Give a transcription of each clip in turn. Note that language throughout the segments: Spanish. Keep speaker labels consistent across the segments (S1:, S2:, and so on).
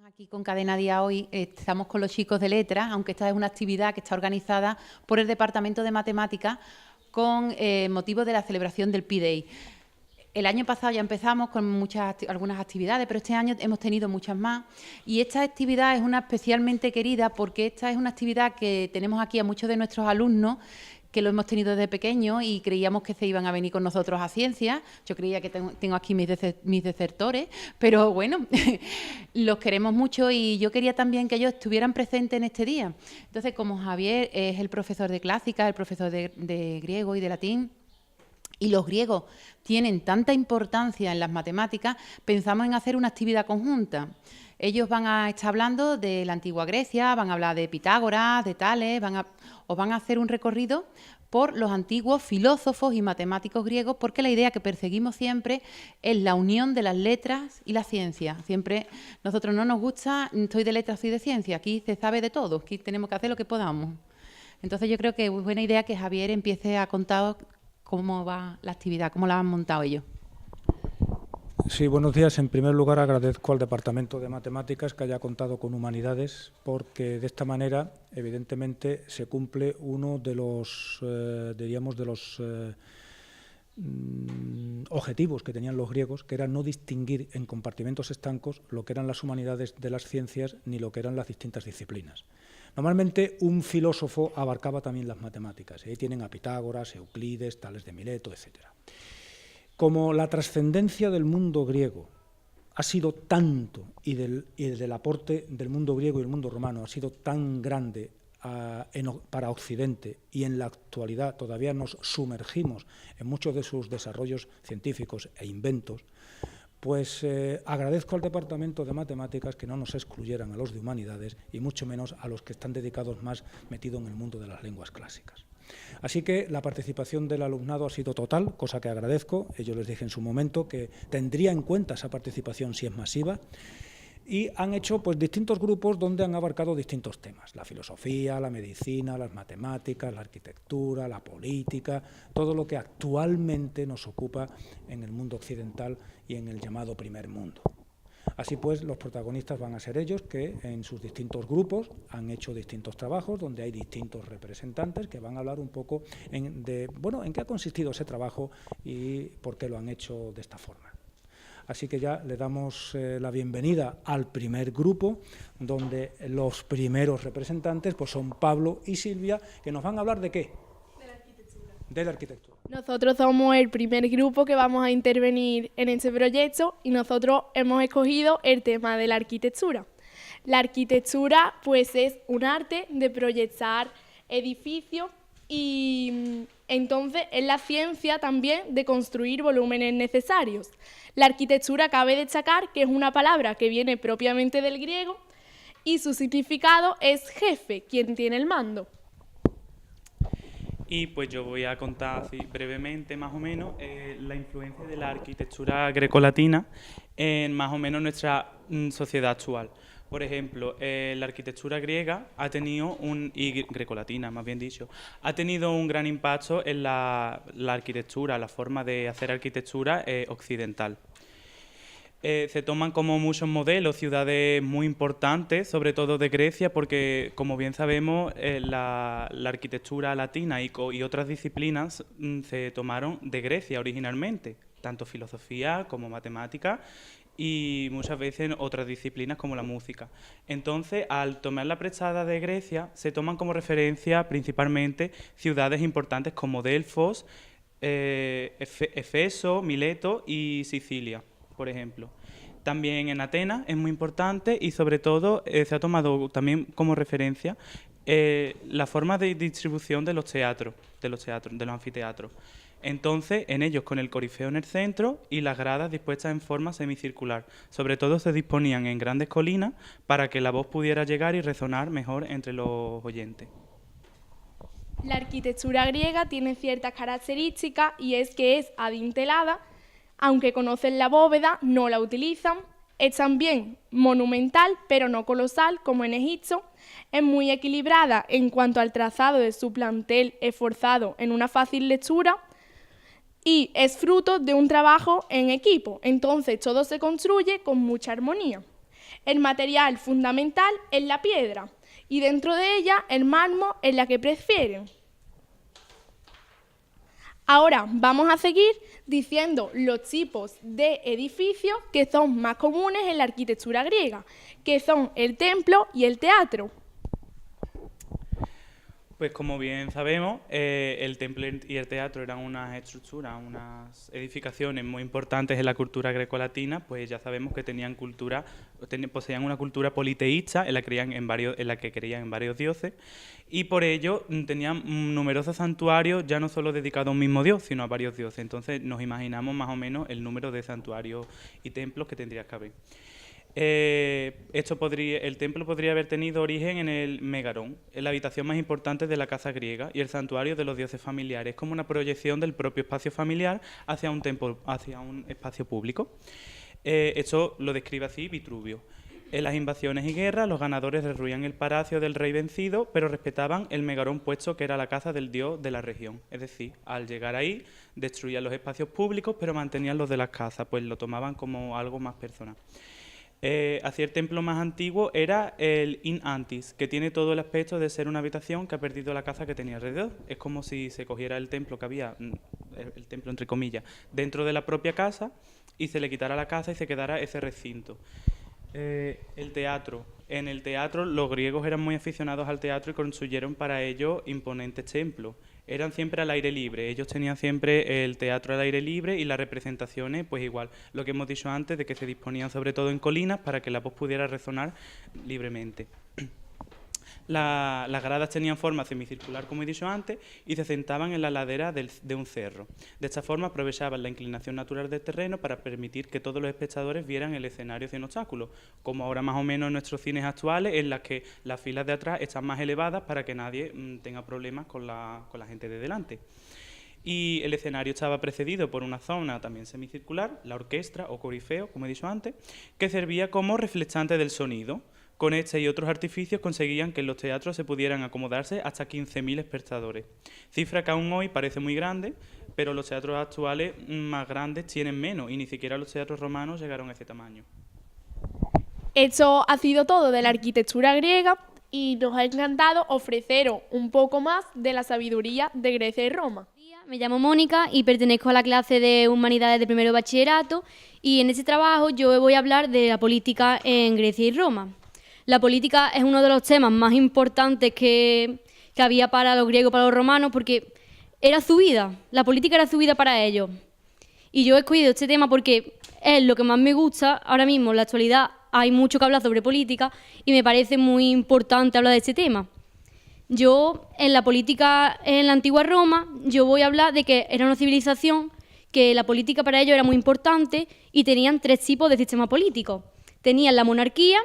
S1: Aquí con Cadena Día hoy estamos con los chicos de letras, aunque esta es una actividad que está organizada por el Departamento de Matemáticas con motivo de la celebración del Pi-Day. El año pasado ya empezamos con algunas actividades, pero este año hemos tenido muchas más. Y esta actividad es una especialmente querida porque esta es una actividad que tenemos aquí a muchos de nuestros alumnos que lo hemos tenido desde pequeños y creíamos que se iban a venir con nosotros a ciencias. Yo creía que tengo aquí mis desertores, pero bueno, los queremos mucho y yo quería también que ellos estuvieran presentes en este día. Entonces, como Javier es el profesor de clásica, el profesor de griego y de latín, y los griegos tienen tanta importancia en las matemáticas, pensamos en hacer una actividad conjunta. Ellos van a estar hablando de la antigua Grecia, van a hablar de Pitágoras, de Tales, os van a hacer un recorrido por los antiguos filósofos y matemáticos griegos, porque la idea que perseguimos siempre es la unión de las letras y la ciencia. Siempre, nosotros no nos gusta, soy de letras, soy de ciencia, aquí se sabe de todo, aquí tenemos que hacer lo que podamos. Entonces yo creo que es buena idea que Javier empiece a contar cómo va la actividad, cómo la han montado ellos.
S2: Sí, buenos días. En primer lugar, agradezco al Departamento de Matemáticas que haya contado con Humanidades, porque de esta manera, evidentemente, se cumple uno de los, objetivos que tenían los griegos, que era no distinguir en compartimentos estancos lo que eran las humanidades de las ciencias ni lo que eran las distintas disciplinas. Normalmente un filósofo abarcaba también las matemáticas. Ahí tienen a Pitágoras, Euclides, Tales de Mileto, etcétera. Como la trascendencia del mundo griego ha sido tanto y del aporte del mundo griego y el mundo romano ha sido tan grande para Occidente, y en la actualidad todavía nos sumergimos en muchos de sus desarrollos científicos e inventos, pues agradezco al Departamento de Matemáticas que no nos excluyeran a los de Humanidades y mucho menos a los que están dedicados más metidos en el mundo de las lenguas clásicas. Así que la participación del alumnado ha sido total, cosa que agradezco. Yo les dije en su momento que tendría en cuenta esa participación si es masiva, y han hecho pues distintos grupos donde han abarcado distintos temas: la filosofía, la medicina, las matemáticas, la arquitectura, la política, todo lo que actualmente nos ocupa en el mundo occidental y en el llamado primer mundo. Así pues, los protagonistas van a ser ellos, que en sus distintos grupos han hecho distintos trabajos, donde hay distintos representantes que van a hablar un poco en qué ha consistido ese trabajo y por qué lo han hecho de esta forma. Así que ya le damos la bienvenida al primer grupo, donde los primeros representantes pues son Pablo y Silvia, que nos van a hablar ¿de qué?
S3: De la arquitectura.
S2: De la arquitectura.
S3: Nosotros somos el primer grupo que vamos a intervenir en este proyecto y nosotros hemos escogido el tema de la arquitectura. La arquitectura pues es un arte de proyectar edificios y entonces es la ciencia también de construir volúmenes necesarios. La arquitectura cabe destacar que es una palabra que viene propiamente del griego y su significado es jefe, quien tiene el mando.
S4: Y pues yo voy a contar así brevemente, más o menos, la influencia de la arquitectura grecolatina en más o menos nuestra sociedad actual. Por ejemplo, la arquitectura griega ha tenido y grecolatina, más bien dicho, ha tenido un gran impacto en la arquitectura, la forma de hacer arquitectura occidental. Se toman como muchos modelos ciudades muy importantes, sobre todo de Grecia, porque, como bien sabemos, la arquitectura latina y otras disciplinas se tomaron de Grecia originalmente, tanto filosofía como matemática y muchas veces otras disciplinas como la música. Entonces, al tomar la prestada de Grecia, se toman como referencia principalmente ciudades importantes como Delfos, Efeso, Mileto y Sicilia, por ejemplo. También en Atenas es muy importante y sobre todo se ha tomado también como referencia la forma de distribución de los anfiteatros. Entonces, en ellos con el corifeo en el centro y las gradas dispuestas en forma semicircular. Sobre todo se disponían en grandes colinas para que la voz pudiera llegar y resonar mejor entre los oyentes.
S3: La arquitectura griega tiene ciertas características y es que es adintelada, aunque conocen la bóveda, no la utilizan. Es también monumental, pero no colosal, como en Egipto. Es muy equilibrada en cuanto al trazado de su plantel esforzado en una fácil lectura y es fruto de un trabajo en equipo. Entonces todo se construye con mucha armonía. El material fundamental es la piedra y dentro de ella el mármol es la que prefieren. Ahora vamos a seguir diciendo los tipos de edificios que son más comunes en la arquitectura griega, que son el templo y el teatro.
S4: Pues como bien sabemos, el templo y el teatro eran unas estructuras, unas edificaciones muy importantes en la cultura grecolatina, pues ya sabemos que poseían una cultura politeísta en la que creían en varios dioses, y por ello tenían numerosos santuarios, ya no solo dedicados a un mismo dios, sino a varios dioses. Entonces nos imaginamos más o menos el número de santuarios y templos que tendría que haber. El templo podría haber tenido origen en el Megarón, en la habitación más importante de la casa griega, y el santuario de los dioses familiares, como una proyección del propio espacio familiar hacia un espacio público. Esto lo describe así Vitruvio. En las invasiones y guerras, los ganadores destruían el palacio del rey vencido, pero respetaban el Megarón, puesto que era la casa del dios de la región. Es decir, al llegar ahí, destruían los espacios públicos, pero mantenían los de las casas, pues lo tomaban como algo más personal. Así el templo más antiguo era el In Antis, que tiene todo el aspecto de ser una habitación que ha perdido la casa que tenía alrededor. Es como si se cogiera el templo que había, el templo entre comillas, dentro de la propia casa y se le quitara la casa y se quedara ese recinto. El teatro. En el teatro los griegos eran muy aficionados al teatro y construyeron para ello imponentes templos. Eran siempre al aire libre, ellos tenían siempre el teatro al aire libre y las representaciones, pues igual, lo que hemos dicho antes, de que se disponían sobre todo en colinas para que la voz pudiera resonar libremente. Las gradas tenían forma semicircular, como he dicho antes, y se sentaban en la ladera de un cerro. De esta forma aprovechaban la inclinación natural del terreno para permitir que todos los espectadores vieran el escenario sin obstáculos, como ahora más o menos en nuestros cines actuales, en las que las filas de atrás están más elevadas para que nadie tenga problemas con la gente de delante. Y el escenario estaba precedido por una zona también semicircular, la orquesta o corifeo, como he dicho antes, que servía como reflectante del sonido. Con este y otros artificios conseguían que en los teatros se pudieran acomodarse hasta 15.000 espectadores, cifra que aún hoy parece muy grande, pero los teatros actuales más grandes tienen menos y ni siquiera los teatros romanos llegaron a ese tamaño.
S3: Esto ha sido todo de la arquitectura griega y nos ha encantado ofreceros un poco más de la sabiduría de Grecia y Roma.
S5: Me llamo Mónica y pertenezco a la clase de Humanidades de primero bachillerato, y en este trabajo yo voy a hablar de la política en Grecia y Roma. La política es uno de los temas más importantes que había para los griegos, para los romanos, porque era su vida, la política era su vida para ellos. Y yo he escogido este tema porque es lo que más me gusta. Ahora mismo, en la actualidad, hay mucho que hablar sobre política y me parece muy importante hablar de este tema. Yo, en la política en la antigua Roma, yo voy a hablar de que era una civilización que la política para ellos era muy importante y tenían 3 tipos de sistema político. Tenían la monarquía,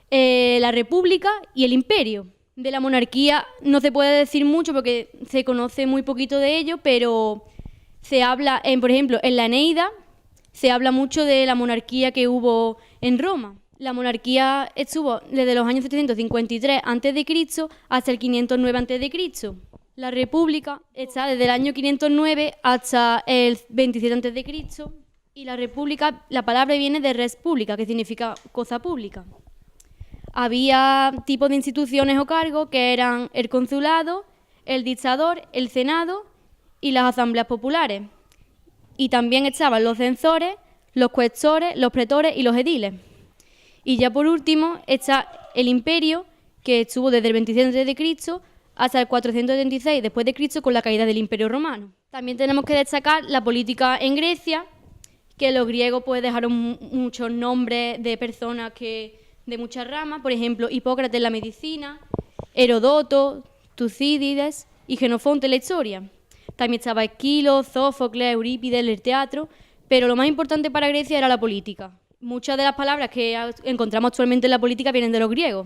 S5: la república y el imperio. De la monarquía no se puede decir mucho porque se conoce muy poquito de ello, pero se habla, por ejemplo, en la Eneida se habla mucho de la monarquía que hubo en Roma. La monarquía estuvo desde los años 753 a.C. hasta el 509 a.C. La república está desde el año 509 hasta el 27 a.C. Y la república, la palabra viene de res publica, que significa cosa pública. Había tipos de instituciones o cargos que eran el consulado, el dictador, el senado y las asambleas populares. Y también estaban los censores, los cuestores, los pretores y los ediles. Y ya por último está el imperio, que estuvo desde el 27 a.C. hasta el 476 después de Cristo, con la caída del Imperio Romano. También tenemos que destacar la política en Grecia, que los griegos pues dejaron muchos nombres de personas de muchas ramas, por ejemplo, Hipócrates en la medicina, Herodoto, Tucídides y Jenofonte en la historia. También estaba Esquilo, Sófocles, Eurípides en el teatro, pero lo más importante para Grecia era la política. Muchas de las palabras que encontramos actualmente en la política vienen de los griegos.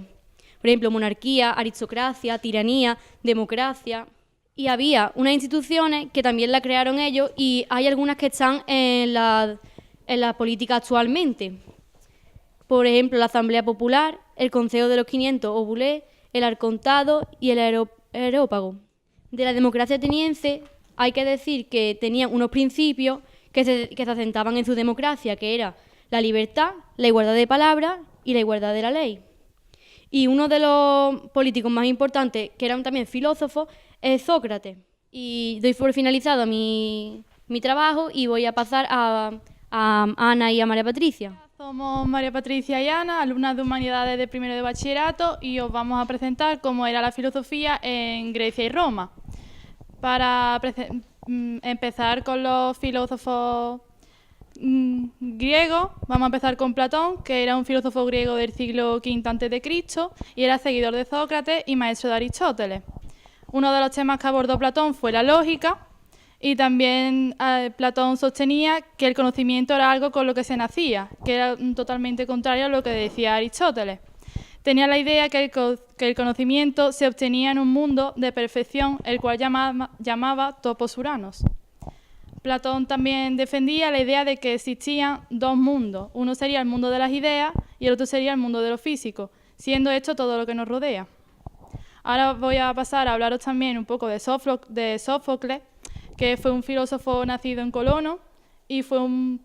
S5: Por ejemplo, monarquía, aristocracia, tiranía, democracia. Y había unas instituciones que también las crearon ellos y hay algunas que están en la política actualmente. Por ejemplo, la Asamblea Popular, el Consejo de los 500 o Bulé, el Arcontado y el Areópago. De la democracia ateniense hay que decir que tenían unos principios que se asentaban en su democracia, que era la libertad, la igualdad de palabra, y la igualdad de la ley. Y uno de los políticos más importantes, que era también filósofo, es Sócrates. Y doy por finalizado mi trabajo y voy a pasar a Ana y a María Patricia.
S6: Somos María Patricia y Ana, alumnas de Humanidades de primero de bachillerato, y os vamos a presentar cómo era la filosofía en Grecia y Roma. Para empezar con los filósofos griegos, vamos a empezar con Platón, que era un filósofo griego del siglo V a.C. y era seguidor de Sócrates y maestro de Aristóteles. Uno de los temas que abordó Platón fue la lógica, y también Platón sostenía que el conocimiento era algo con lo que se nacía, que era totalmente contrario a lo que decía Aristóteles. Tenía la idea que el conocimiento se obtenía en un mundo de perfección, el cual llamaba topos uranos. Platón también defendía la idea de que existían dos mundos. Uno sería el mundo de las ideas y el otro sería el mundo de lo físico, siendo esto todo lo que nos rodea. Ahora voy a pasar a hablaros también un poco de Sófocles, que fue un filósofo nacido en Colono y fue un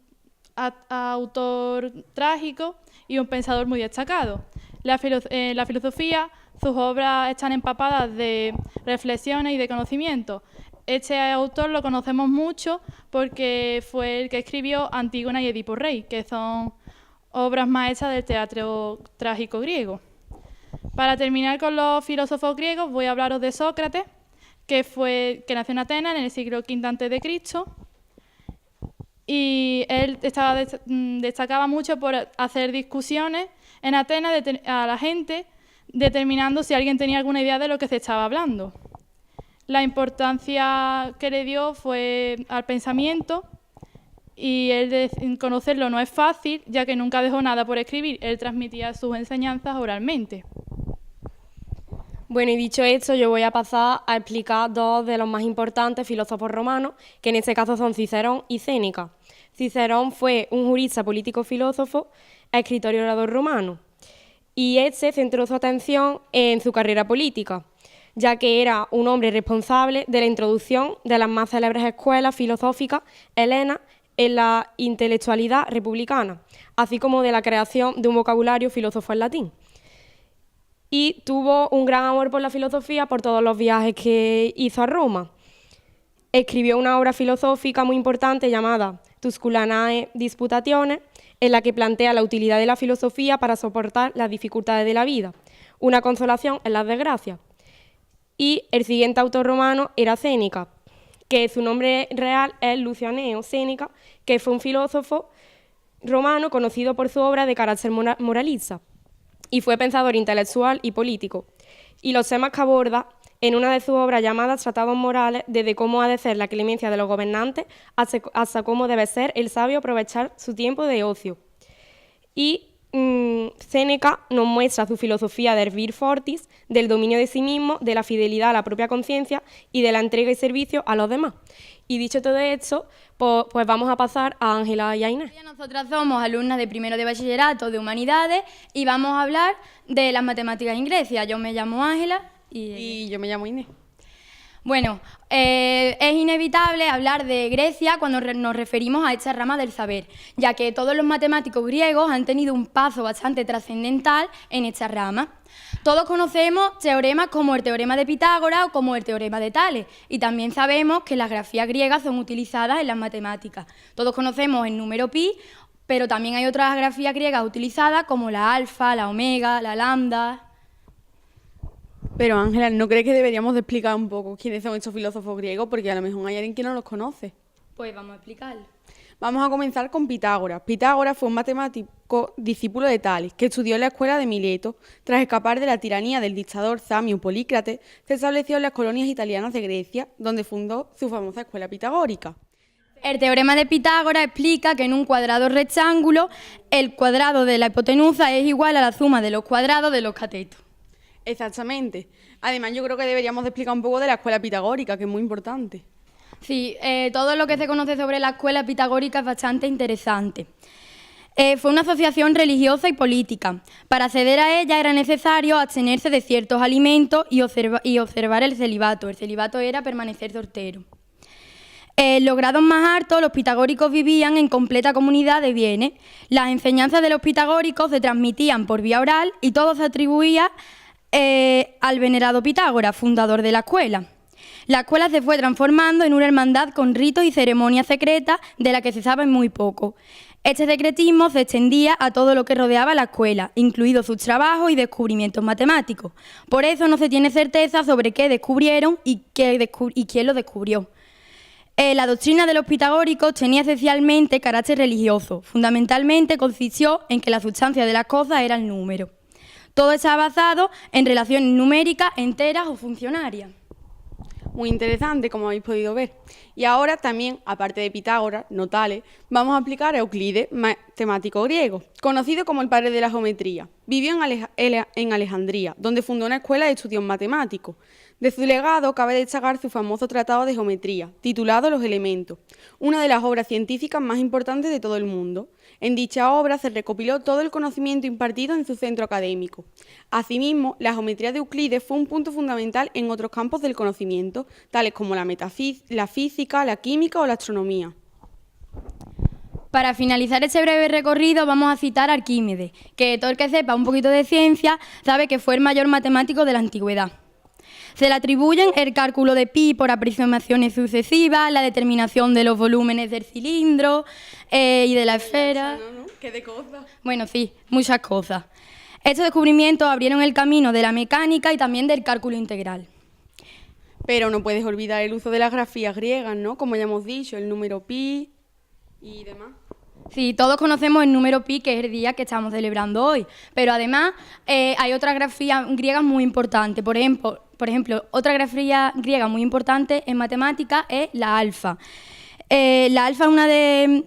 S6: autor trágico y un pensador muy destacado. La filosofía, sus obras están empapadas de reflexiones y de conocimiento. Este autor lo conocemos mucho porque fue el que escribió Antígona y Edipo Rey, que son obras maestras del teatro trágico griego. Para terminar con los filósofos griegos, voy a hablaros de Sócrates, que nació en Atenas en el siglo V a.C. Y él destacaba mucho por hacer discusiones en Atenas a la gente, determinando si alguien tenía alguna idea de lo que se estaba hablando. La importancia que le dio fue al pensamiento, y él de conocerlo no es fácil, ya que nunca dejó nada por escribir. Él transmitía sus enseñanzas oralmente.
S7: Bueno, y dicho esto, yo voy a pasar a explicar dos de los más importantes filósofos romanos, que en este caso son Cicerón y Séneca. Cicerón fue un jurista político-filósofo, escritor y orador romano, y este centró su atención en su carrera política, ya que era un hombre responsable de la introducción de las más célebres escuelas filosóficas helenas en la intelectualidad republicana, así como de la creación de un vocabulario filósofo en latín. Y tuvo un gran amor por la filosofía por todos los viajes que hizo a Roma. Escribió una obra filosófica muy importante llamada Tusculanae Disputationes, en la que plantea la utilidad de la filosofía para soportar las dificultades de la vida, una consolación en las desgracias. Y el siguiente autor romano era Séneca, que su nombre real es Lucianeo Séneca, que fue un filósofo romano conocido por su obra de carácter moralista, y fue pensador intelectual y político. Y los temas que aborda en una de sus obras llamadas Tratados Morales, desde cómo ha de ser la clemencia de los gobernantes hasta cómo debe ser el sabio aprovechar su tiempo de ocio. Y Séneca nos muestra su filosofía del vir fortis, del dominio de sí mismo, de la fidelidad a la propia conciencia y de la entrega y servicio a los demás. Y dicho todo esto, pues vamos a pasar a Ángela y a Inés.
S5: Nosotras somos alumnas de primero de bachillerato de Humanidades y vamos a hablar de las matemáticas en Grecia. Yo me llamo Ángela
S7: y yo me llamo Inés.
S5: Bueno, es inevitable hablar de Grecia cuando nos referimos a esta rama del saber, ya que todos los matemáticos griegos han tenido un paso bastante trascendental en esta rama. Todos conocemos teoremas como el teorema de Pitágoras o como el teorema de Tales, y también sabemos que las grafías griegas son utilizadas en las matemáticas. Todos conocemos el número pi, pero también hay otras grafías griegas utilizadas como la alfa, la omega, la lambda.
S8: Pero Ángela, ¿no crees que deberíamos de explicar un poco quiénes son estos filósofos griegos? Porque a lo mejor hay alguien que no los conoce.
S5: Pues vamos a explicarlo.
S8: Vamos a comenzar con Pitágoras. Pitágoras fue un matemático discípulo de Tales, que estudió en la escuela de Mileto. Tras escapar de la tiranía del dictador Samio Polícrates, se estableció en las colonias italianas de Grecia, donde fundó su famosa escuela pitagórica.
S5: El teorema de Pitágoras explica que en un cuadrado rectángulo, el cuadrado de la hipotenusa es igual a la suma de los cuadrados de los catetos.
S8: Exactamente. Además, yo creo que deberíamos de explicar un poco de la escuela pitagórica, que es muy importante.
S5: Sí, todo lo que se conoce sobre la escuela pitagórica es bastante interesante. Fue una asociación religiosa y política. Para acceder a ella era necesario abstenerse de ciertos alimentos y observar el celibato. El celibato era permanecer soltero.
S9: En los grados más altos, los pitagóricos vivían en completa comunidad de bienes. Las enseñanzas de los pitagóricos se transmitían por vía oral y todo se atribuía al venerado Pitágoras, fundador de la escuela. La escuela se fue transformando en una hermandad con ritos y ceremonias secretas de la que se sabe muy poco. Este secretismo se extendía a todo lo que rodeaba la escuela, incluidos sus trabajos y descubrimientos matemáticos. Por eso no se tiene certeza sobre qué descubrieron y quién lo descubrió. La doctrina de los pitagóricos tenía esencialmente carácter religioso. Fundamentalmente consistió en que la sustancia de las cosas era el número. Todo estaba basado en relaciones numéricas enteras o funcionarias.
S8: Muy interesante, como habéis podido ver. Y ahora también, aparte de Pitágoras, no Tales, vamos a aplicar a Euclides, matemático griego, conocido como el padre de la geometría. Vivió en Alejandría, donde fundó una escuela de estudios matemáticos. De su legado cabe destacar su famoso tratado de geometría, titulado Los Elementos, una de las obras científicas más importantes de todo el mundo. En dicha obra se recopiló todo el conocimiento impartido en su centro académico. Asimismo, la geometría de Euclides fue un punto fundamental en otros campos del conocimiento, tales como la física, la química o la astronomía.
S9: Para finalizar este breve recorrido vamos a citar a Arquímedes, que todo el que sepa un poquito de ciencia sabe que fue el mayor matemático de la antigüedad. Se le atribuyen el cálculo de pi por aproximaciones sucesivas, la determinación de los volúmenes del cilindro y de la esfera.
S8: ¿No? ¿Qué de cosas?
S9: Bueno, sí, muchas cosas. Estos descubrimientos abrieron el camino de la mecánica y también del cálculo integral.
S8: Pero no puedes olvidar el uso de las grafías griegas, ¿no? Como ya hemos dicho, el número pi y demás.
S9: Sí, todos conocemos el número pi, que es el día que estamos celebrando hoy, pero además hay otras grafías griegas muy importantes. Por ejemplo, otra grafía griega muy importante en matemáticas es la alfa. La alfa es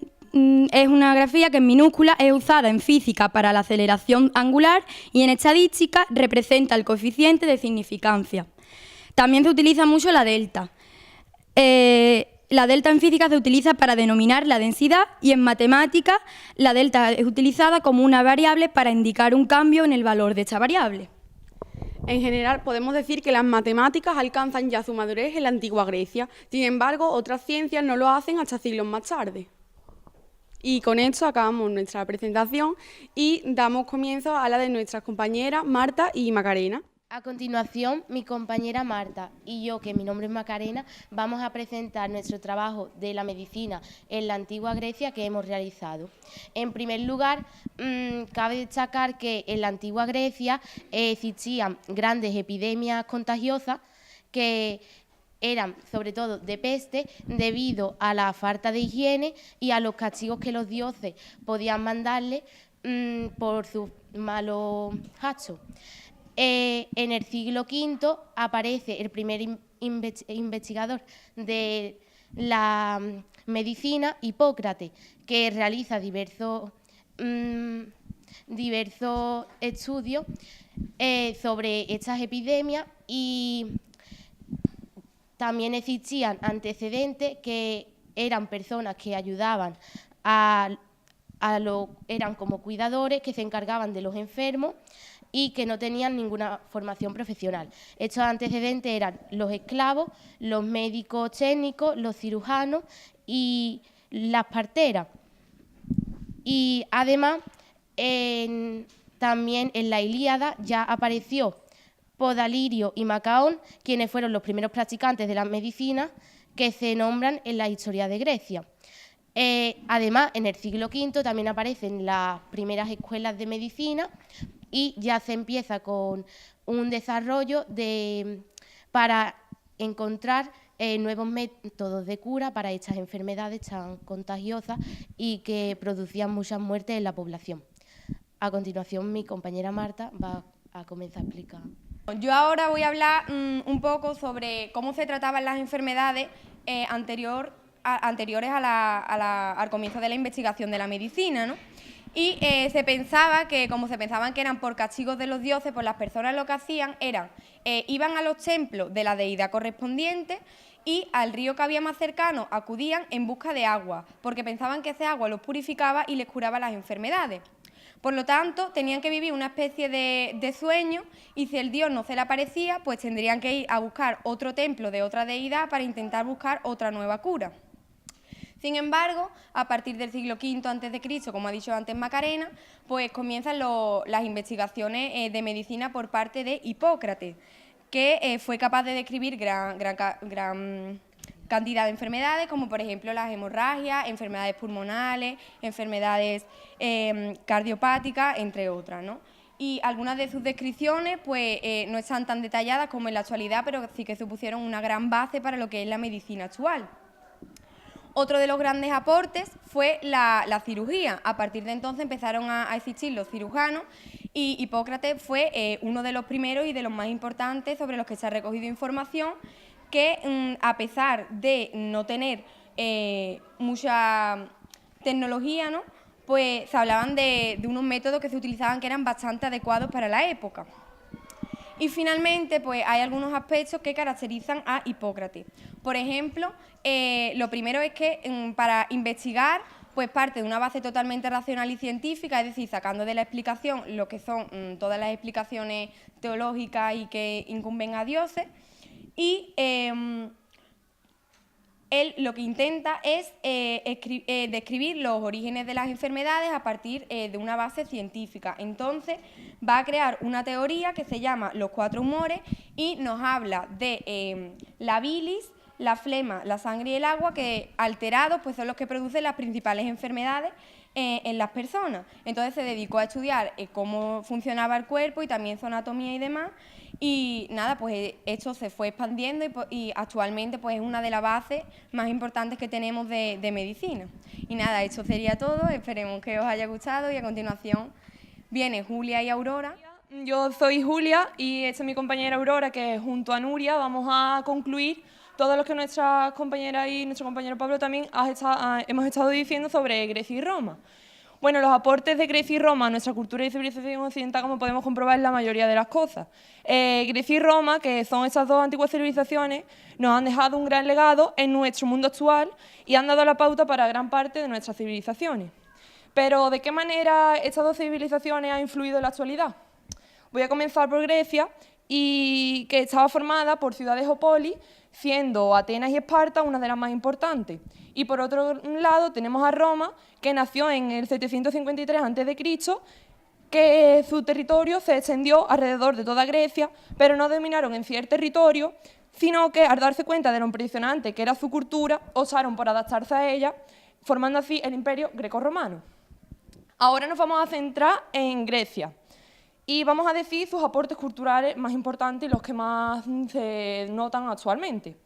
S9: una grafía que en minúscula es usada en física para la aceleración angular y en estadística representa el coeficiente de significancia. También se utiliza mucho la delta. La delta en física se utiliza para denominar la densidad y en matemáticas la delta es utilizada como una variable para indicar un cambio en el valor de esta variable.
S8: En general, podemos decir que las matemáticas alcanzan ya su madurez en la antigua Grecia. Sin embargo, otras ciencias no lo hacen hasta siglos más tarde. Y con esto acabamos nuestra presentación y damos comienzo a la de nuestras compañeras Marta y Macarena.
S10: A continuación, mi compañera Marta y yo, que mi nombre es Macarena, vamos a presentar nuestro trabajo de la medicina en la antigua Grecia que hemos realizado. En primer lugar, cabe destacar que en la antigua Grecia existían grandes epidemias contagiosas que eran sobre todo de peste debido a la falta de higiene y a los castigos que los dioses podían mandarle por sus malos actos. En el siglo V aparece el primer investigador de la medicina, Hipócrates, que realiza diversos estudios sobre estas epidemias y también existían antecedentes que eran personas que ayudaban eran como cuidadores que se encargaban de los enfermos y que no tenían ninguna formación profesional. Estos antecedentes eran los esclavos, los médicos técnicos, los cirujanos y las parteras. Y además, también en la Ilíada ya apareció Podalirio y Macaón, quienes fueron los primeros practicantes de la medicina que se nombran en la historia de Grecia. Además, en el siglo V también aparecen las primeras escuelas de medicina y ya se empieza con un desarrollo para encontrar nuevos métodos de cura para estas enfermedades tan contagiosas y que producían muchas muertes en la población. A continuación, mi compañera Marta va a comenzar a explicar.
S7: Yo ahora voy a hablar un poco sobre cómo se trataban las enfermedades anteriores al comienzo de la investigación de la medicina, ¿no? Y se pensaba que, como se pensaban que eran por castigos de los dioses, pues las personas lo que hacían era, iban a los templos de la deidad correspondiente y al río que había más cercano acudían en busca de agua, porque pensaban que ese agua los purificaba y les curaba las enfermedades. Por lo tanto, tenían que vivir una especie de sueño y si el dios no se le aparecía, pues tendrían que ir a buscar otro templo de otra deidad para intentar buscar otra nueva cura. Sin embargo, a partir del siglo V a.C., como ha dicho antes Macarena, pues comienzan las investigaciones de medicina por parte de Hipócrates, que fue capaz de describir gran cantidad de enfermedades, como por ejemplo las hemorragias, enfermedades pulmonales, enfermedades cardiopáticas, entre otras, ¿no? Y algunas de sus descripciones pues, no están tan detalladas como en la actualidad, pero sí que supusieron una gran base para lo que es la medicina actual. Otro de los grandes aportes fue la cirugía. A partir de entonces empezaron a existir los cirujanos y Hipócrates fue uno de los primeros y de los más importantes sobre los que se ha recogido información que, a pesar de no tener mucha tecnología, ¿no?, pues se hablaban de unos métodos que se utilizaban que eran bastante adecuados para la época. Y finalmente, pues hay algunos aspectos que caracterizan a Hipócrates. Por ejemplo, lo primero es que para investigar, pues parte de una base totalmente racional y científica, es decir, sacando de la explicación lo que son todas las explicaciones teológicas y que incumben a dioses. Y él lo que intenta es describir los orígenes de las enfermedades a partir de una base científica. Entonces va a crear una teoría que se llama los 4 humores y nos habla de la bilis, la flema, la sangre y el agua, que alterados pues son los que producen las principales enfermedades en las personas. Entonces se dedicó a estudiar cómo funcionaba el cuerpo y también su anatomía y demás. Y nada, pues esto se fue expandiendo y actualmente pues es una de las bases más importantes que tenemos de medicina. Y nada, esto sería todo, esperemos que os haya gustado y a continuación viene Julia y Aurora.
S11: Yo soy Julia y esta es mi compañera Aurora, que junto a Nuria vamos a concluir todo lo que nuestras compañeras y nuestro compañero Pablo también hemos estado diciendo sobre Grecia y Roma. Bueno, los aportes de Grecia y Roma a nuestra cultura y civilización occidental, como podemos comprobar, es la mayoría de las cosas. Grecia y Roma, que son esas dos antiguas civilizaciones, nos han dejado un gran legado en nuestro mundo actual y han dado la pauta para gran parte de nuestras civilizaciones. Pero, ¿de qué manera estas dos civilizaciones han influido en la actualidad? Voy a comenzar por Grecia, y que estaba formada por ciudades o polis, siendo Atenas y Esparta una de las más importantes. Y por otro lado tenemos a Roma, que nació en el 753 a.C., que su territorio se extendió alrededor de toda Grecia, pero no dominaron en cierto territorio, sino que al darse cuenta de lo impresionante que era su cultura, osaron por adaptarse a ella, formando así el Imperio Greco-Romano. Ahora nos vamos a centrar en Grecia. Y vamos a decir sus aportes culturales más importantes y los que más se notan actualmente.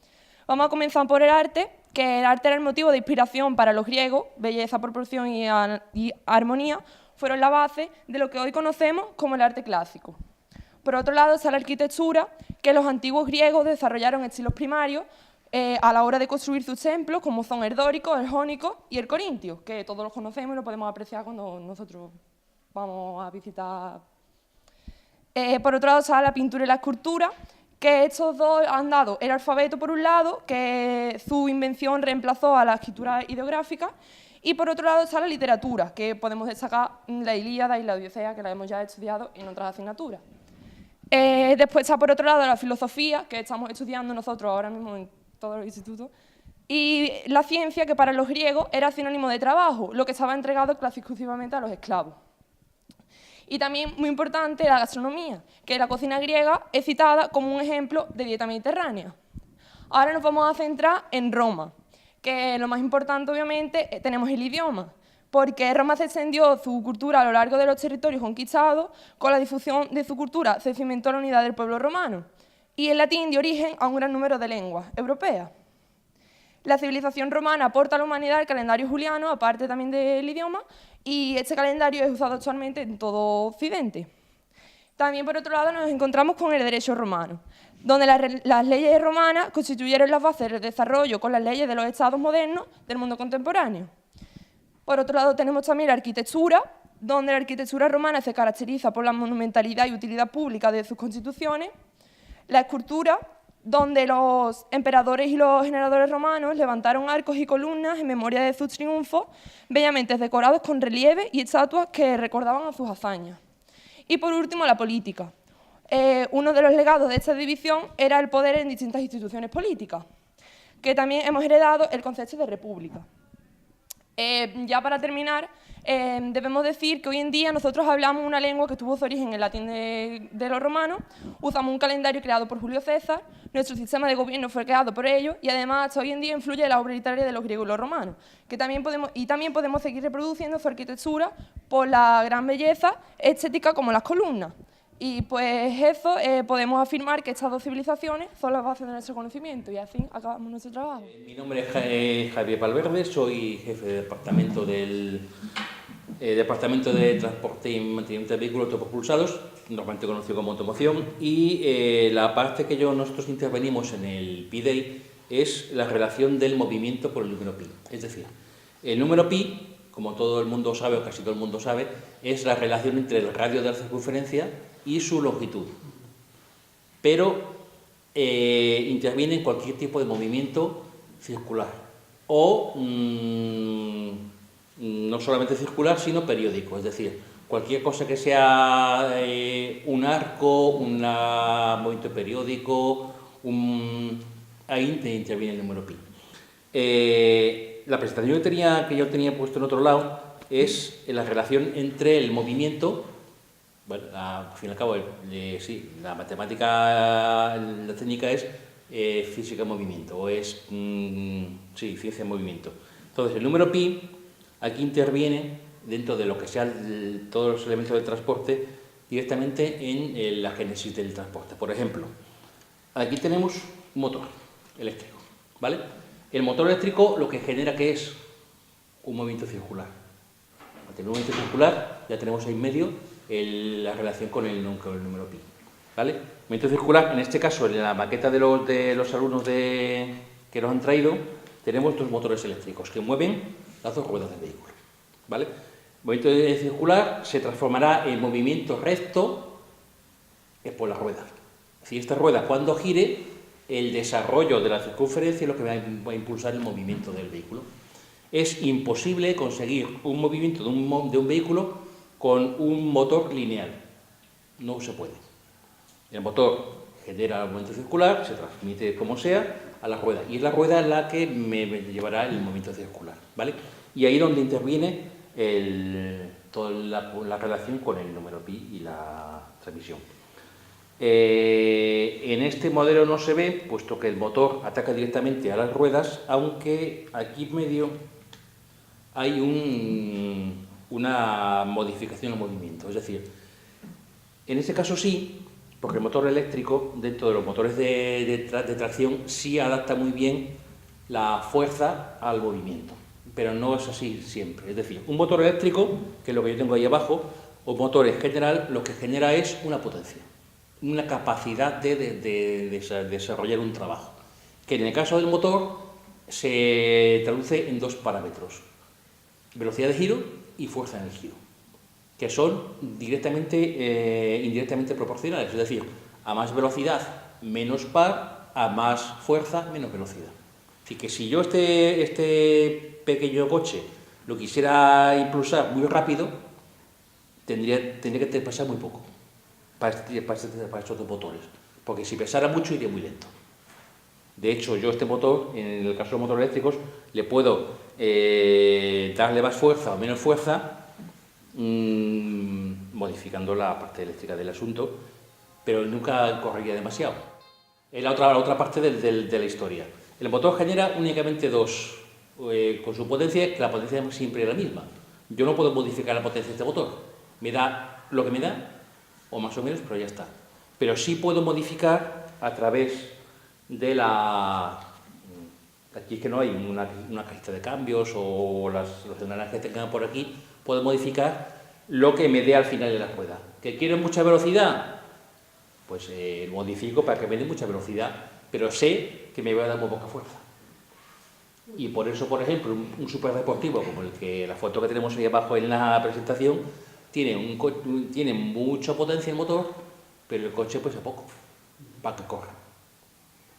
S11: Vamos a comenzar por el arte, que el arte era el motivo de inspiración para los griegos. Belleza, proporción y armonía fueron la base de lo que hoy conocemos como el arte clásico. Por otro lado está la arquitectura, que los antiguos griegos desarrollaron estilos primarios a la hora de construir sus templos, como son el dórico, el jónico y el corintio, que todos los conocemos y lo podemos apreciar cuando nosotros vamos a visitar. Por otro lado está la pintura y la escultura, que estos dos han dado el alfabeto por un lado, que su invención reemplazó a la escritura ideográfica, y por otro lado está la literatura, que podemos destacar la Ilíada y la Odisea, que la hemos ya estudiado en otras asignaturas. Después está por otro lado la filosofía, que estamos estudiando nosotros ahora mismo en todos los institutos, y la ciencia, que para los griegos era sinónimo de trabajo, lo que estaba entregado exclusivamente a los esclavos. Y también, muy importante, la gastronomía, que la cocina griega es citada como un ejemplo de dieta mediterránea. Ahora nos vamos a centrar en Roma, que lo más importante, obviamente, tenemos el idioma, porque Roma se extendió su cultura a lo largo de los territorios conquistados. Con la difusión de su cultura se cimentó la unidad del pueblo romano, y el latín dio origen a un gran número de lenguas europeas. La civilización romana aporta a la humanidad el calendario juliano, aparte también del idioma, y este calendario es usado actualmente en todo Occidente. También, por otro lado, nos encontramos con el derecho romano, donde las leyes romanas constituyeron las bases del desarrollo con las leyes de los estados modernos del mundo contemporáneo. Por otro lado, tenemos también la arquitectura, donde la arquitectura romana se caracteriza por la monumentalidad y utilidad pública de sus constituciones. La escultura, donde los emperadores y los generadores romanos levantaron arcos y columnas en memoria de sus triunfos, bellamente decorados con relieves y estatuas que recordaban a sus hazañas. Y por último, la política. Uno de los legados de esta división era el poder en distintas instituciones políticas, que también hemos heredado el concepto de república. Ya para terminar, debemos decir que hoy en día nosotros hablamos una lengua que tuvo su origen en el latín de los romanos, usamos un calendario creado por Julio César, nuestro sistema de gobierno fue creado por ellos y además hasta hoy en día influye en la obra literaria de los griegos y los romanos, también podemos seguir reproduciendo su arquitectura por la gran belleza estética como las columnas. Y pues eso, podemos afirmar que estas dos civilizaciones son las bases de nuestro conocimiento y así acabamos nuestro trabajo.
S12: Mi nombre es Javier Valverde, soy jefe de departamento del Departamento de Transporte y Mantenimiento de Vehículos Autopropulsados, normalmente conocido como automoción, y la parte que nosotros intervenimos en el P-Day es la relación del movimiento con el número pi. Es decir, el número pi, como todo el mundo sabe o casi todo el mundo sabe, es la relación entre el radio de la circunferencia y su longitud, pero interviene en cualquier tipo de movimiento circular o no solamente circular sino periódico, es decir, cualquier cosa que sea un arco, un movimiento periódico, ahí interviene el número pi. La presentación que yo tenía puesto en otro lado es la relación entre el movimiento. Bueno, al fin y al cabo, sí, la matemática, la técnica es física de movimiento, o es, sí, ciencia de movimiento. Entonces, el número pi aquí interviene dentro de lo que sean todos los elementos del transporte directamente en la génesis del transporte. Por ejemplo, aquí tenemos un motor eléctrico, ¿vale? El motor eléctrico lo que genera, ¿qué es? Un movimiento circular. Al tener un movimiento circular, ya tenemos ahí en medio la relación con el número pi, ¿vale? Movimiento circular, en este caso, en la maqueta de los alumnos que nos han traído, tenemos dos motores eléctricos que mueven las dos ruedas del vehículo, ¿vale? Movimiento circular se transformará en movimiento recto por la rueda. Si esta rueda, cuando gire, el desarrollo de la circunferencia es lo que va a impulsar el movimiento del vehículo. Es imposible conseguir un movimiento de un vehículo con un motor lineal. No se puede. El motor genera el movimiento circular, se transmite como sea a la rueda, y es la rueda la que me llevará el movimiento circular, ¿vale? Y ahí es donde interviene toda la relación con el número pi y la transmisión. En este modelo no se ve, puesto que el motor ataca directamente a las ruedas, aunque aquí en medio hay una modificación al movimiento. Es decir, en este caso sí, porque el motor eléctrico, dentro de los motores de tracción, sí adapta muy bien la fuerza al movimiento, pero no es así siempre. Es decir, un motor eléctrico, que es lo que yo tengo ahí abajo, o motor en general, lo que genera es una potencia, una capacidad de desarrollar un trabajo, que en el caso del motor se traduce en dos parámetros: velocidad de giro y fuerza en el giro, que son indirectamente proporcionales, es decir, a más velocidad, menos par, a más fuerza, menos velocidad. Así que si yo este pequeño coche lo quisiera impulsar muy rápido, tendría que pesar muy poco para estos dos motores, porque si pesara mucho iría muy lento. De hecho, yo este motor, en el caso de los motores eléctricos, le puedo darle más fuerza o menos fuerza, modificando la parte eléctrica del asunto, pero nunca correría demasiado. Es la otra parte de la historia. El motor genera únicamente dos, con su potencia, que la potencia siempre es la misma. Yo no puedo modificar la potencia de este motor. Me da lo que me da, o más o menos, pero ya está. Pero sí puedo modificar a través de aquí es que no hay una cajita de cambios o los engranajes que tengan por aquí, puedo modificar lo que me dé al final de la rueda. ¿Que quiero mucha velocidad? Pues modifico para que me dé mucha velocidad, pero sé que me va a dar muy poca fuerza. Y por eso, por ejemplo, un superdeportivo como la foto que tenemos ahí abajo en la presentación, tiene mucha potencia el motor, pero el coche pesa poco para que corra.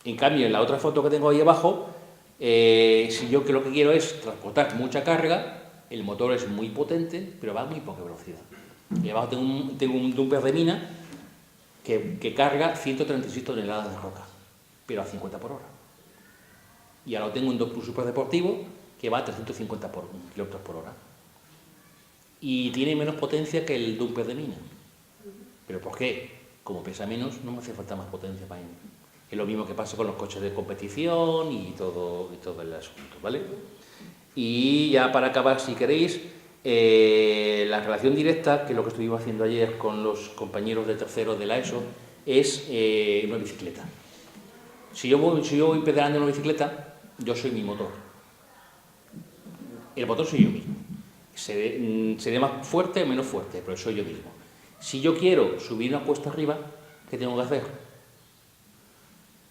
S12: En cambio, en la otra foto que tengo ahí abajo, si yo lo que quiero es transportar mucha carga, el motor es muy potente, pero va a muy poca velocidad. Y abajo tengo un dumper de mina que carga 136 toneladas de roca, pero a 50 por hora. Y ahora tengo un superdeportivo que va a 350 kilómetros por hora. Y tiene menos potencia que el dumper de mina. ¿Pero por qué? Como pesa menos, no me hace falta más potencia para él. Es lo mismo que pasa con los coches de competición y todo el asunto, ¿vale? Y ya para acabar, si queréis, la relación directa, que es lo que estuvimos haciendo ayer con los compañeros de tercero de la ESO, es una bicicleta. Si yo voy pedaleando en una bicicleta, yo soy mi motor. El motor soy yo mismo. Seré más fuerte o menos fuerte, pero soy yo mismo. Si yo quiero subir una cuesta arriba, ¿qué tengo que hacer?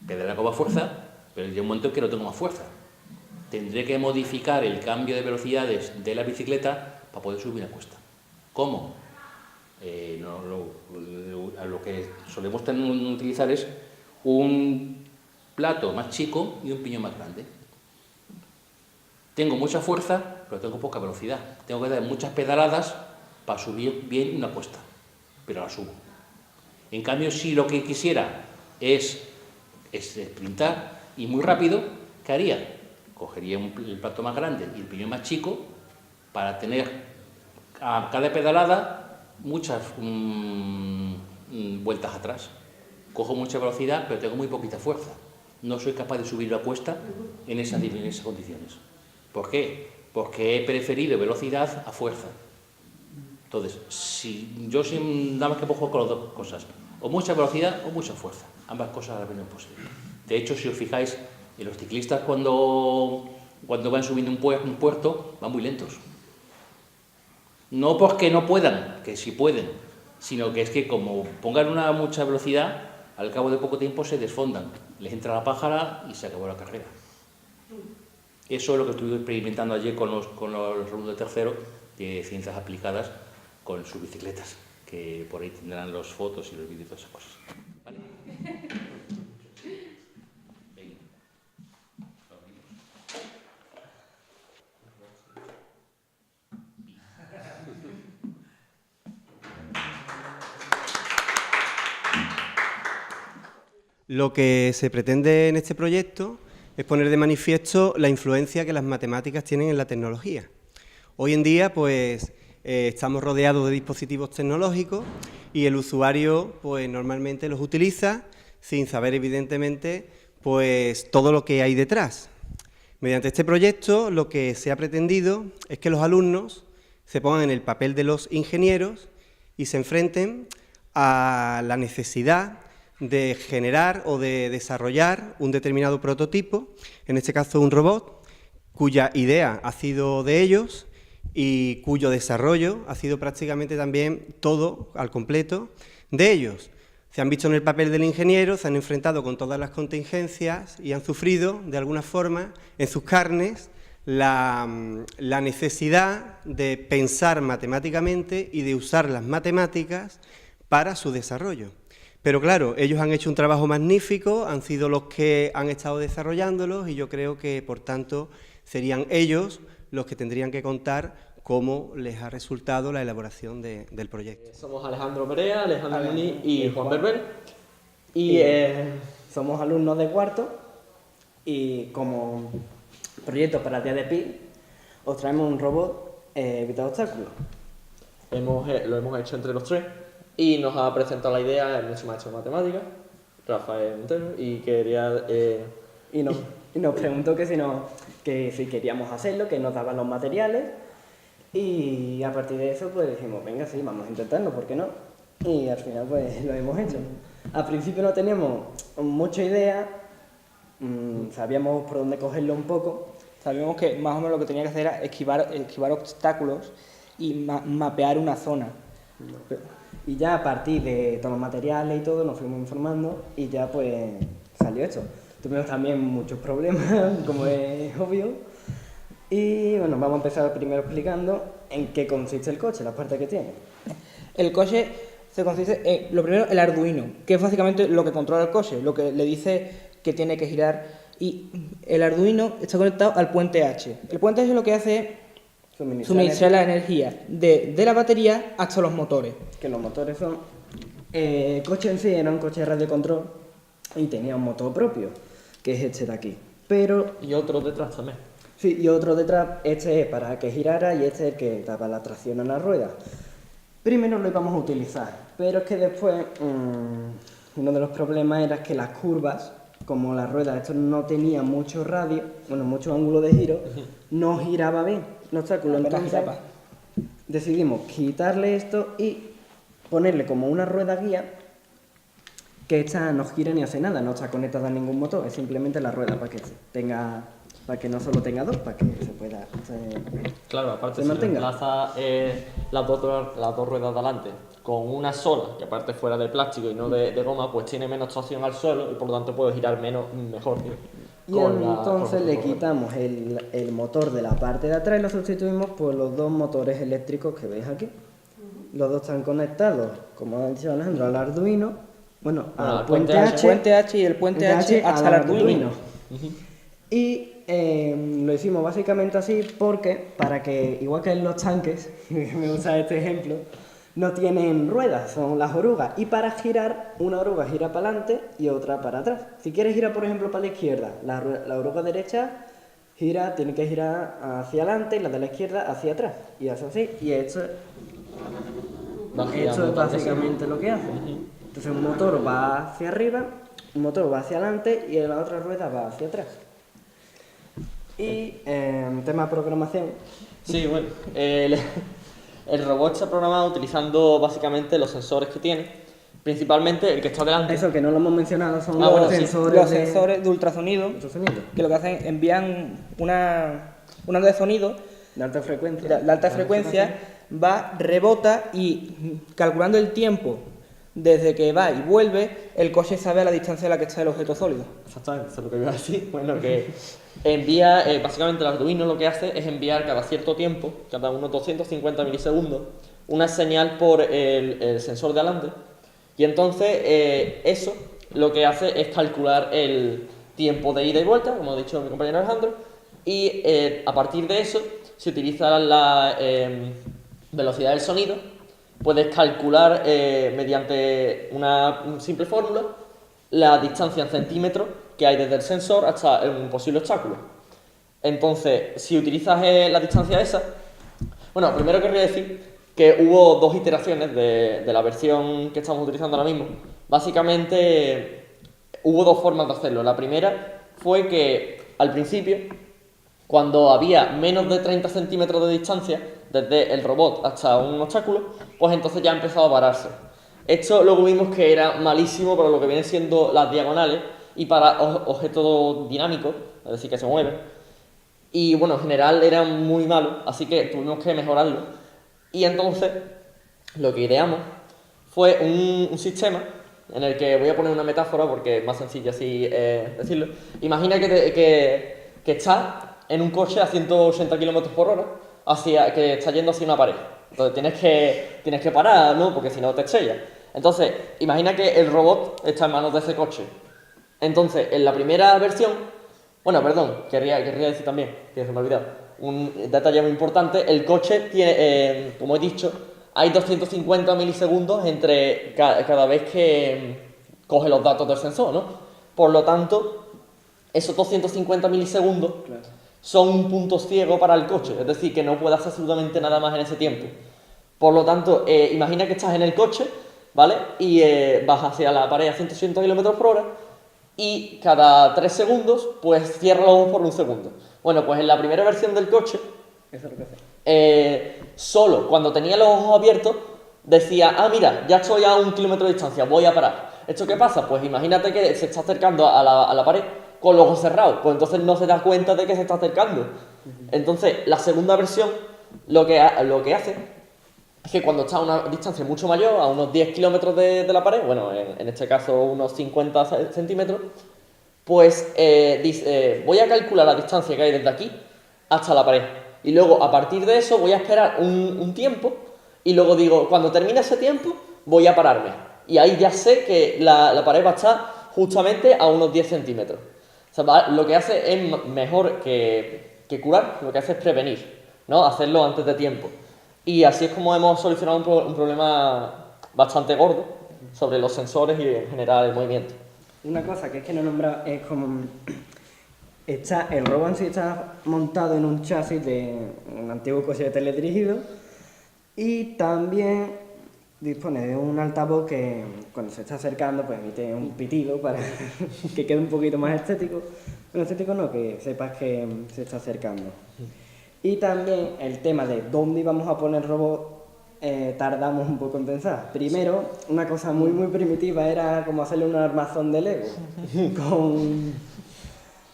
S12: Pedalear con más fuerza, pero llega un momento en que no tengo más fuerza. Tendré que modificar el cambio de velocidades de la bicicleta para poder subir la cuesta. ¿Cómo? Lo que solemos utilizar es un plato más chico y un piñón más grande. Tengo mucha fuerza, pero tengo poca velocidad. Tengo que dar muchas pedaladas para subir bien una cuesta, pero la subo. En cambio, si lo que quisiera es sprintar y muy rápido, ¿qué haría? Cogería el plato más grande y el piñón más chico para tener a cada pedalada muchas vueltas atrás. Cojo mucha velocidad, pero tengo muy poquita fuerza. No soy capaz de subir la cuesta en esas condiciones. ¿Por qué? Porque he preferido velocidad a fuerza. Entonces, yo nada más que puedo jugar con las dos cosas, o mucha velocidad o mucha fuerza. Ambas cosas a la vez no es posible. De hecho, si os fijáis, los ciclistas cuando van subiendo un puerto van muy lentos. No porque no puedan, que sí pueden, sino que es que como pongan mucha velocidad, al cabo de poco tiempo se desfondan, les entra la pájara y se acabó la carrera. Eso es lo que estuve experimentando ayer con los alumnos de tercero de ciencias aplicadas con sus bicicletas, que por ahí tendrán las fotos y los vídeos y todas esas cosas. ¿Vale?
S13: Lo que se pretende en este proyecto es poner de manifiesto la influencia que las matemáticas tienen en la tecnología. Hoy en día, pues, estamos rodeados de dispositivos tecnológicos y el usuario, pues, normalmente los utiliza sin saber, evidentemente, pues, todo lo que hay detrás. Mediante este proyecto, lo que se ha pretendido es que los alumnos se pongan en el papel de los ingenieros y se enfrenten a la necesidad de generar o de desarrollar un determinado prototipo, en este caso un robot, cuya idea ha sido de ellos y cuyo desarrollo ha sido prácticamente también todo, al completo, de ellos. Se han visto en el papel del ingeniero, se han enfrentado con todas las contingencias y han sufrido, de alguna forma, en sus carnes, la necesidad de pensar matemáticamente y de usar las matemáticas para su desarrollo. Pero claro, ellos han hecho un trabajo magnífico, han sido los que han estado desarrollándolos y yo creo que, por tanto, serían ellos los que tendrían que contar cómo les ha resultado la elaboración del proyecto.
S14: Somos Alejandro Perea, Alejandro Muniz y Juan Berber. Y
S15: somos alumnos de cuarto y como proyecto para el día de Pi os traemos un robot evitado obstáculos.
S14: Lo hemos hecho entre los tres. Y nos ha presentado la idea nuestro maestro de matemáticas, Rafael Montero, y quería...
S15: Y nos preguntó que si queríamos hacerlo, que nos daban los materiales, y a partir de eso pues dijimos, venga, sí, vamos a intentarlo, ¿por qué no? Y al final pues lo hemos hecho. Al principio no teníamos mucha idea, sabíamos por dónde cogerlo un poco, sabíamos que más o menos lo que tenía que hacer era esquivar obstáculos y mapear una zona. Y ya a partir de todos los materiales y todo nos fuimos informando y ya pues salió esto. Tuvimos también muchos problemas, como es obvio. Y bueno, vamos a empezar primero explicando en qué consiste el coche, las partes que tiene.
S16: El coche se consiste, lo primero, el Arduino, que es básicamente lo que controla el coche, lo que le dice que tiene que girar. Y el Arduino está conectado al puente H. El puente H lo que hace es suministrar la energía de la batería hasta los motores.
S15: Que los motores son... el coche en sí era un coche de radio control y tenía un motor propio, que es este de aquí. Pero...
S14: Y otro detrás también.
S15: Sí, y otro detrás, este es para que girara y este es el que daba la tracción a la rueda. Primero lo íbamos a utilizar, pero es que después uno de los problemas era que las curvas, como la rueda, esto no tenía mucho radio, bueno, mucho ángulo de giro, no giraba bien el obstáculo. Entonces decidimos quitarle esto y ponerle como una rueda guía, que esta no gira ni hace nada, no está conectada a ningún motor, es simplemente la rueda para que tenga, para que no solo tenga dos, para que se pueda
S14: Claro, aparte
S15: se
S14: si
S15: mantenga.
S14: reemplaza las dos ruedas de adelante con una sola, que aparte fuera de plástico y no de goma, pues tiene menos tracción al suelo y por lo tanto puede girar mejor.
S15: Y entonces le quitamos el motor de la parte de atrás y lo sustituimos por los dos motores eléctricos que veis aquí. Los dos están conectados, como ha dicho Alejandro, al Arduino, al puente H
S16: y el puente H hasta el Arduino.
S15: Y lo hicimos básicamente así porque, para que, igual que en los tanques, me gusta este ejemplo, no tienen ruedas, son las orugas. Y para girar, una oruga gira para adelante y otra para atrás. Si quieres girar, por ejemplo, para la izquierda, la oruga derecha tiene que girar hacia adelante y la de la izquierda hacia atrás. Y hace así, y esto es básicamente lo que hace. Entonces un motor va hacia arriba, un motor va hacia adelante y la otra rueda va hacia atrás. Y tema de programación.
S14: Sí, bueno, el robot está programado utilizando básicamente los sensores que tiene, principalmente el que está delante.
S15: Eso que no lo hemos mencionado son los
S16: sensores de ultrasonido, que lo que hacen envían una onda de sonido
S15: de alta frecuencia.
S16: La alta frecuencia va, rebota y calculando el tiempo desde que va y vuelve, el coche sabe a la distancia a la que está el objeto sólido.
S14: Exactamente, eso es lo que iba a decir. Bueno, que envía, básicamente el Arduino lo que hace es enviar cada cierto tiempo, cada unos 250 milisegundos, una señal por el sensor de adelante. Y entonces eso lo que hace es calcular el tiempo de ida y vuelta, como ha dicho mi compañero Alejandro, y a partir de eso se utiliza la velocidad del sonido. Puedes calcular mediante una simple fórmula la distancia en centímetros que hay desde el sensor hasta un posible obstáculo. Entonces, si utilizas la distancia esa... Bueno, primero querría decir que hubo dos iteraciones de la versión que estamos utilizando ahora mismo. Básicamente, hubo dos formas de hacerlo. La primera fue que, al principio, cuando había menos de 30 centímetros de distancia desde el robot hasta un obstáculo, pues entonces ya ha empezado a pararse. Esto luego vimos que era malísimo para lo que vienen siendo las diagonales y para objetos dinámicos, es decir, que se mueven. Y bueno, en general era muy malo, así que tuvimos que mejorarlo. Y entonces lo que ideamos fue un sistema en el que voy a poner una metáfora porque es más sencillo así decirlo. Imagina que estás en un coche a 180 km por hora, que está yendo hacia una pared. Entonces tienes que parar, ¿no? Porque si no te estrellas. Entonces, imagina que el robot está en manos de ese coche. Entonces, en la primera versión... Bueno, perdón, querría decir también, que se me ha olvidado, un detalle muy importante, el coche tiene, como he dicho, hay 250 milisegundos entre cada vez que coge los datos del sensor, ¿no? Por lo tanto, esos 250 milisegundos son un punto ciego para el coche, es decir, que no puede hacer absolutamente nada más en ese tiempo. Por lo tanto, imagina que estás en el coche, ¿vale? Y vas hacia la pared a 180 km por hora y cada 3 segundos, pues cierra los ojos por un segundo. Bueno, pues en la primera versión del coche,
S15: eso es lo que hace.
S14: Solo cuando tenía los ojos abiertos, decía, mira, ya estoy a 1 kilómetro de distancia, voy a parar. ¿Esto qué pasa? Pues imagínate que se está acercando a la pared con los ojos cerrados, pues entonces no se da cuenta de que se está acercando. Entonces, la segunda versión lo que hace es que cuando está a una distancia mucho mayor, a unos 10 kilómetros de la pared, bueno, en este caso unos 50 centímetros, pues dice, voy a calcular la distancia que hay desde aquí hasta la pared. Y luego, a partir de eso, voy a esperar un tiempo y luego digo, cuando termine ese tiempo, voy a pararme. Y ahí ya sé que la pared va a estar justamente a unos 10 centímetros. O sea, lo que hace es mejor que curar, lo que hace es prevenir, ¿no? Hacerlo antes de tiempo. Y así es como hemos solucionado un problema bastante gordo sobre los sensores y en general el movimiento.
S15: Una cosa que es que no he nombrado es como El robo en sí está montado en un chasis de un antiguo coche teledirigido y también dispone de un altavoz que cuando se está acercando pues emite un pitido para que quede un poquito más estético. Bueno, estético no, que sepas que se está acercando. Y también el tema de dónde íbamos a poner el robot tardamos un poco en pensar. Primero, una cosa muy primitiva era como hacerle un armazón de Lego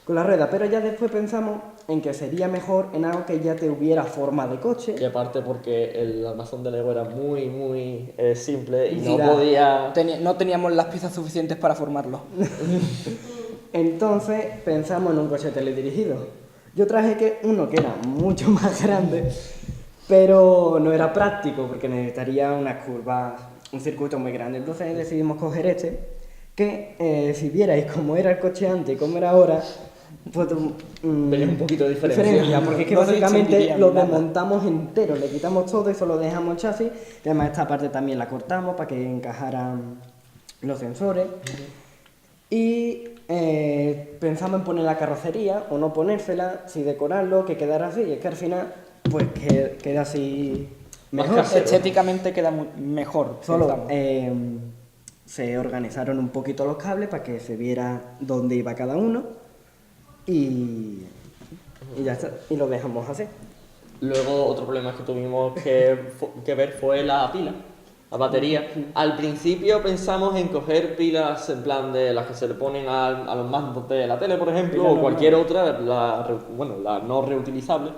S15: con la rueda, pero ya después pensamos en que sería mejor en algo que ya tuviera forma de coche.
S14: Y aparte porque el armazón de Lego era muy simple y no
S16: Mira,
S14: podía...
S16: No teníamos las piezas suficientes para formarlo.
S15: Entonces pensamos en un coche teledirigido. Yo traje uno que era mucho más grande, pero no era práctico porque necesitaría unas curvas, un circuito muy grande. Entonces decidimos coger que si vierais cómo era el coche antes y cómo era ahora, pues
S14: veréis un poquito de diferencia.
S15: porque es que básicamente lo desmontamos entero, le quitamos todo y solo dejamos el chasis. Y además esta parte también la cortamos para que encajaran los sensores. Y pensamos en poner la carrocería o no ponérsela, si decorarlo, que quedara así. Es que al final pues queda así mejor.
S16: Estéticamente queda mejor.
S15: Solo se organizaron un poquito los cables para que se viera dónde iba cada uno. Y ya está, y lo dejamos así.
S14: Luego otro problema que tuvimos que ver fue la pila, la batería. Al principio pensamos en coger pilas en plan de las que se le ponen a los mandos de la tele, por ejemplo, o cualquier otra, la no reutilizable.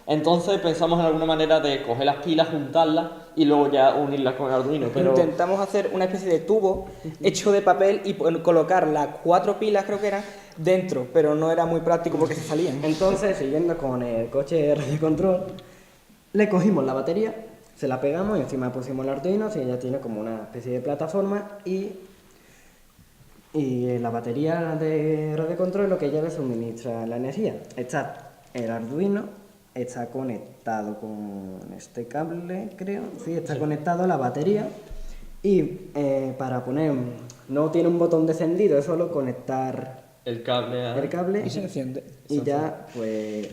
S14: Entonces pensamos en alguna manera de coger las pilas, juntarlas y luego ya unirlas con el Arduino. Pero
S16: intentamos hacer una especie de tubo hecho de papel y colocar las 4 pilas, creo que eran, dentro, pero no era muy práctico porque se salían.
S15: Entonces, siguiendo con el coche radio control, le cogimos la batería, se la pegamos y encima pusimos el Arduino, así ya tiene como una especie de plataforma y la batería de radio control es lo que ya le suministra la energía. Está el Arduino, está conectado con este cable, creo, sí, está conectado a la batería y para poner, no tiene un botón de encendido, es solo conectar
S14: el cable
S16: y se enciende.
S15: Y ya pues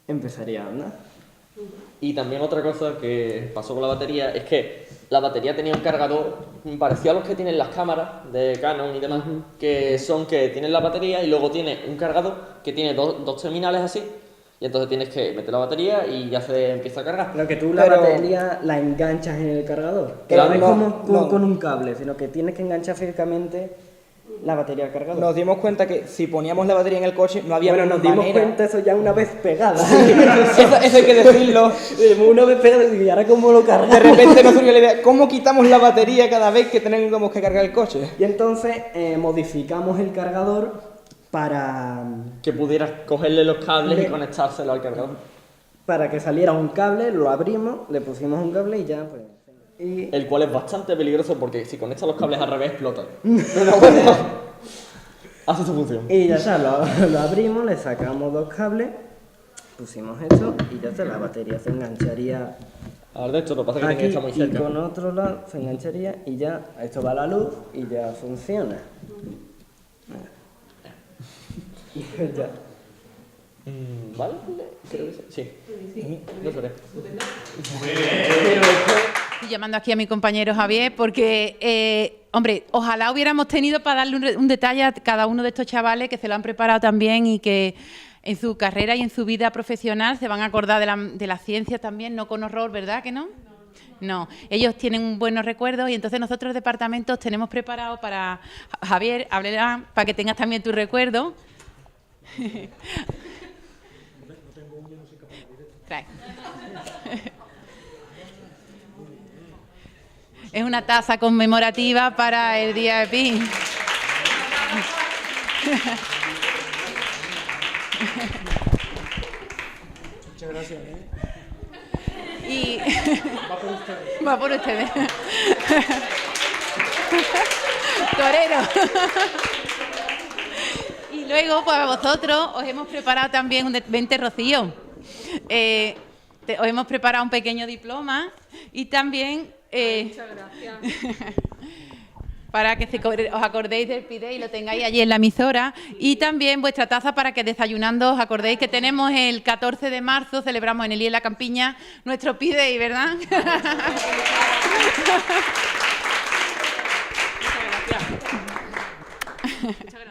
S15: empezaría a andar.
S14: Y también otra cosa que pasó con la batería es que la batería tenía un cargador parecido a los que tienen las cámaras de Canon y demás, que tienen la batería y luego tiene un cargador que tiene dos terminales así. Y entonces tienes que meter la batería y ya se empieza a cargar.
S15: Pero que tú la batería la enganchas en el cargador. Que no es como con un cable, sino que tienes que enganchar físicamente la batería al cargador.
S16: Nos dimos cuenta que si poníamos la batería en el coche no había manera...
S15: Bueno, nos dimos cuenta eso ya una vez pegada.
S16: Eso hay que decirlo.
S15: Una vez pegada y ahora cómo lo cargamos.
S16: De repente nos surgió la idea, ¿cómo quitamos la batería cada vez que tenemos que cargar el coche?
S15: Y entonces modificamos el cargador para
S14: que pudieras cogerle los cables y conectárselo al cargador.
S15: Para que saliera un cable, lo abrimos, le pusimos un cable y ya pues...
S14: El cual es bastante peligroso porque si conectas los cables al revés explotan. Pero bueno, hace su función.
S15: Y ya está, lo abrimos, le sacamos 2 cables, pusimos eso y ya está, la batería se engancharía.
S14: Ahora de hecho lo que pasa es que tiene que estar muy cerca.
S15: Y con otro lado se engancharía y ya, esto va a la luz y ya funciona. Ya.
S14: ¿Vale? Creo que sí. Yo seré.
S1: Estoy llamando aquí a mi compañero Javier porque, hombre, ojalá hubiéramos tenido para darle un detalle a cada uno de estos chavales que se lo han preparado también y que en su carrera y en su vida profesional se van a acordar de la ciencia también, no con horror, ¿verdad que no? No, ellos tienen buenos recuerdos y entonces nosotros departamentos tenemos preparado para... Javier, hablará para que tengas también tu recuerdo. Trae. Es una taza conmemorativa para el Día de Pi.
S2: Muchas gracias.
S1: Y va por ustedes. Torero. Y luego, pues a vosotros os hemos preparado también vente, Rocío. Os hemos preparado un pequeño diploma y también...
S11: Muchas gracias.
S1: para que os acordéis del Pi-Day y lo tengáis allí en la emisora. Y también vuestra taza para que desayunando os acordéis que tenemos el 14 de marzo, celebramos en el IE La Campiña nuestro Pi-Day, ¿verdad? Muchas gracias.